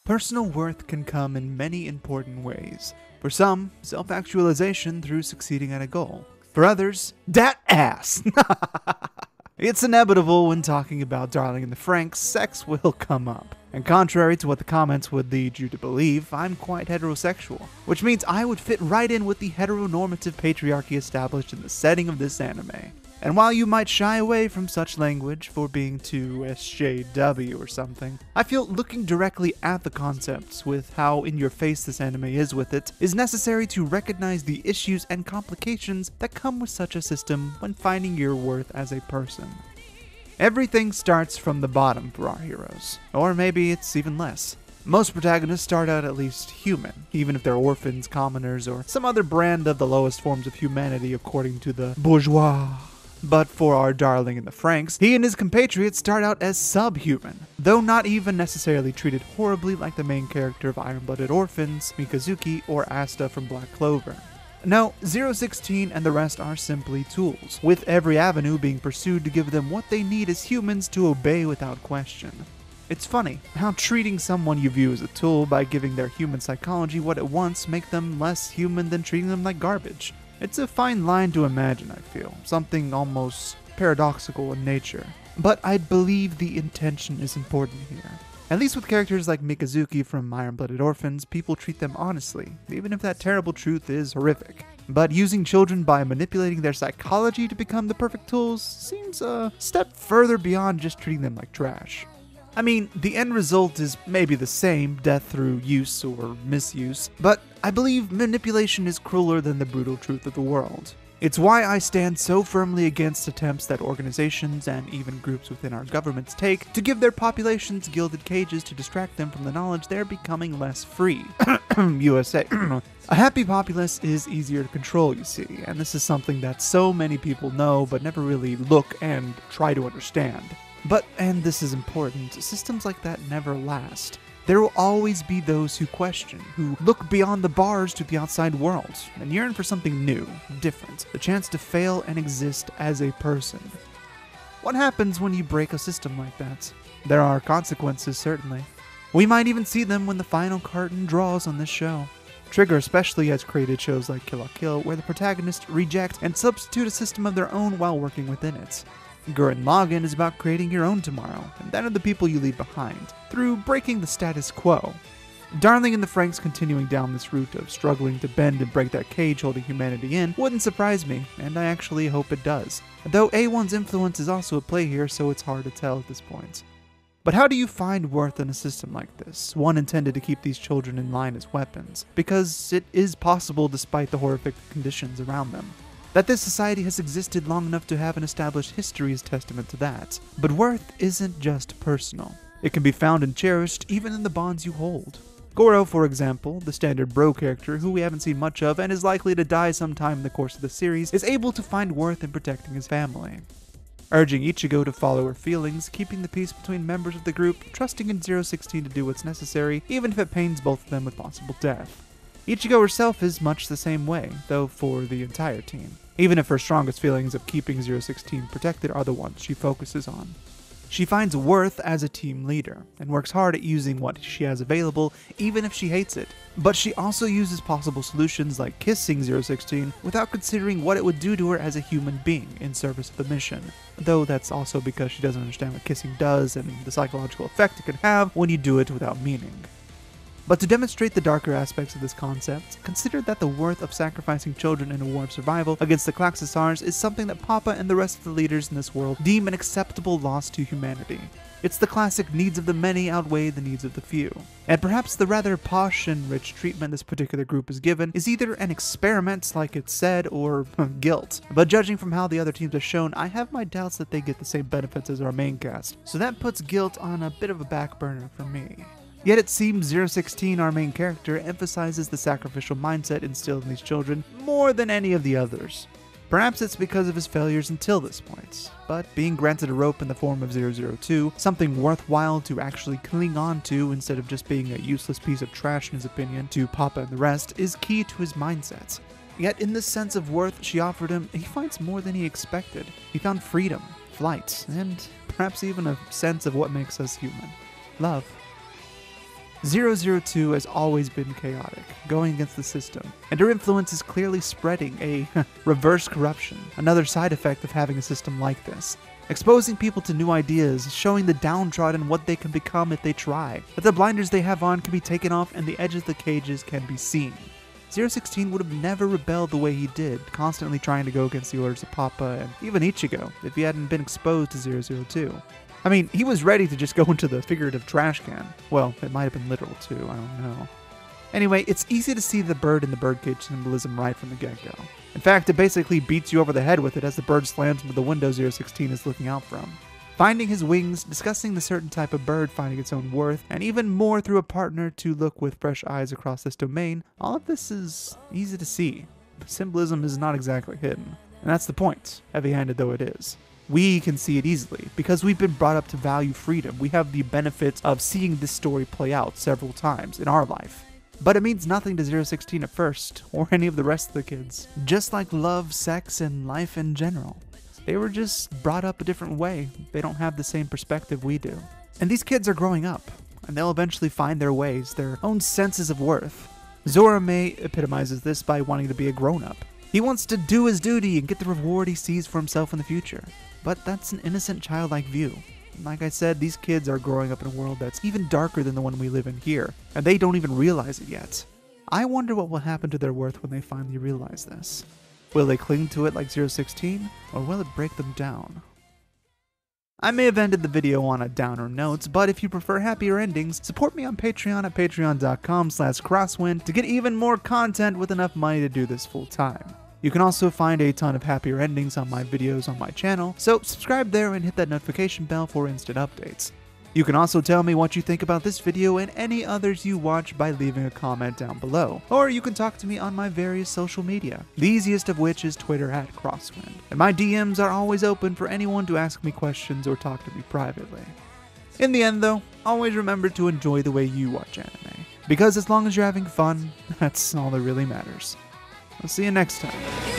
Personal worth can come in many important ways. For some, self-actualization through succeeding at a goal. For others, dat ass! It's inevitable when talking about Darling in the Franxx, sex will come up. And contrary to what the comments would lead you to believe, I'm quite heterosexual, which means I would fit right in with the heteronormative patriarchy established in the setting of this anime. And while you might shy away from such language for being too SJW or something, I feel looking directly at the concepts with how in your face this anime is with it is necessary to recognize the issues and complications that come with such a system when finding your worth as a person. Everything starts from the bottom for our heroes, or maybe it's even less. Most protagonists start out at least human, even if they're orphans, commoners, or some other brand of the lowest forms of humanity according to the bourgeois. But for our Darling in the Franxx, he and his compatriots start out as subhuman, though not even necessarily treated horribly like the main character of Iron-Blooded Orphans, Mikazuki, or Asta from Black Clover. No, 016 and the rest are simply tools, with every avenue being pursued to give them what they need as humans to obey without question. It's funny how treating someone you view as a tool by giving their human psychology what it wants make them less human than treating them like garbage. It's a fine line to imagine, I feel, something almost paradoxical in nature. But I believe the intention is important here. At least with characters like Mikazuki from Iron-Blooded Orphans, people treat them honestly, even if that terrible truth is horrific. But using children by manipulating their psychology to become the perfect tools seems a step further beyond just treating them like trash. I mean, the end result is maybe the same, death through use or misuse, but I believe manipulation is crueler than the brutal truth of the world. It's why I stand so firmly against attempts that organizations and even groups within our governments take to give their populations gilded cages to distract them from the knowledge they're becoming less free. USA. A happy populace is easier to control, you see, and this is something that so many people know but never really look and try to understand. But, and this is important, systems like that never last. There will always be those who question, who look beyond the bars to the outside world, and yearn for something new, different, the chance to fail and exist as a person. What happens when you break a system like that? There are consequences, certainly. We might even see them when the final curtain draws on this show. Trigger especially has created shows like Kill la Kill, where the protagonists reject and substitute a system of their own while working within it. Gurren Lagann is about creating your own tomorrow, and that of the people you leave behind, through breaking the status quo. Darling in the Franxx continuing down this route of struggling to bend and break that cage holding humanity in wouldn't surprise me, and I actually hope it does. Though A1's influence is also at play here, so it's hard to tell at this point. But how do you find worth in a system like this, one intended to keep these children in line as weapons? Because it is possible despite the horrific conditions around them. That this society has existed long enough to have an established history is testament to that. But worth isn't just personal. It can be found and cherished even in the bonds you hold. Goro, for example, the standard bro character who we haven't seen much of and is likely to die sometime in the course of the series, is able to find worth in protecting his family. Urging Ichigo to follow her feelings, keeping the peace between members of the group, trusting in 016 to do what's necessary, even if it pains both of them with possible death. Ichigo herself is much the same way, though for the entire team. Even if her strongest feelings of keeping 016 protected are the ones she focuses on. She finds worth as a team leader, and works hard at using what she has available, even if she hates it. But she also uses possible solutions like kissing 016 without considering what it would do to her as a human being in service of the mission. Though that's also because she doesn't understand what kissing does and the psychological effect it can have when you do it without meaning. But to demonstrate the darker aspects of this concept, consider that the worth of sacrificing children in a war of survival against the Klaxisars is something that Papa and the rest of the leaders in this world deem an acceptable loss to humanity. It's the classic needs of the many outweigh the needs of the few. And perhaps the rather posh and rich treatment this particular group is given is either an experiment, like it's said, or guilt. But judging from how the other teams are shown, I have my doubts that they get the same benefits as our main cast. So that puts guilt on a bit of a back burner for me. Yet it seems 016, our main character, emphasizes the sacrificial mindset instilled in these children more than any of the others. Perhaps it's because of his failures until this point, but being granted a rope in the form of 002, something worthwhile to actually cling on to instead of just being a useless piece of trash in his opinion to Papa and the rest, is key to his mindset. Yet in this sense of worth she offered him, he finds more than he expected. He found freedom, flight, and perhaps even a sense of what makes us human. Love. 002 has always been chaotic, going against the system, and her influence is clearly spreading a reverse corruption, another side effect of having a system like this. Exposing people to new ideas, showing the downtrodden what they can become if they try, that the blinders they have on can be taken off and the edges of the cages can be seen. 016 would have never rebelled the way he did, constantly trying to go against the orders of Papa and even Ichigo, if he hadn't been exposed to 002. I mean, he was ready to just go into the figurative trash can. Well, it might have been literal too, I don't know. Anyway, it's easy to see the bird in the birdcage symbolism right from the get-go. In fact, it basically beats you over the head with it as the bird slams into the window 016 is looking out from. Finding his wings, discussing the certain type of bird finding its own worth, and even more through a partner to look with fresh eyes across this domain, all of this is easy to see. Symbolism is not exactly hidden, and that's the point, heavy-handed though it is. We can see it easily, because we've been brought up to value freedom. We have the benefits of seeing this story play out several times in our life. But it means nothing to 016 at first, or any of the rest of the kids. Just like love, sex, and life in general. They were just brought up a different way. They don't have the same perspective we do. And these kids are growing up, and they'll eventually find their ways, their own senses of worth. Zorome epitomizes this by wanting to be a grown-up. He wants to do his duty and get the reward he sees for himself in the future. But that's an innocent, childlike view. Like I said, these kids are growing up in a world that's even darker than the one we live in here, and they don't even realize it yet. I wonder what will happen to their worth when they finally realize this. Will they cling to it like 016, or will it break them down? I may have ended the video on a downer note, but if you prefer happier endings, support me on Patreon at patreon.com/crosswind to get even more content with enough money to do this full time. You can also find a ton of happier endings on my videos on my channel, so subscribe there and hit that notification bell for instant updates. You can also tell me what you think about this video and any others you watch by leaving a comment down below, or you can talk to me on my various social media, the easiest of which is Twitter at Crosswind, and my DMs are always open for anyone to ask me questions or talk to me privately. In the end though, always remember to enjoy the way you watch anime, because as long as you're having fun, that's all that really matters. I'll see you next time.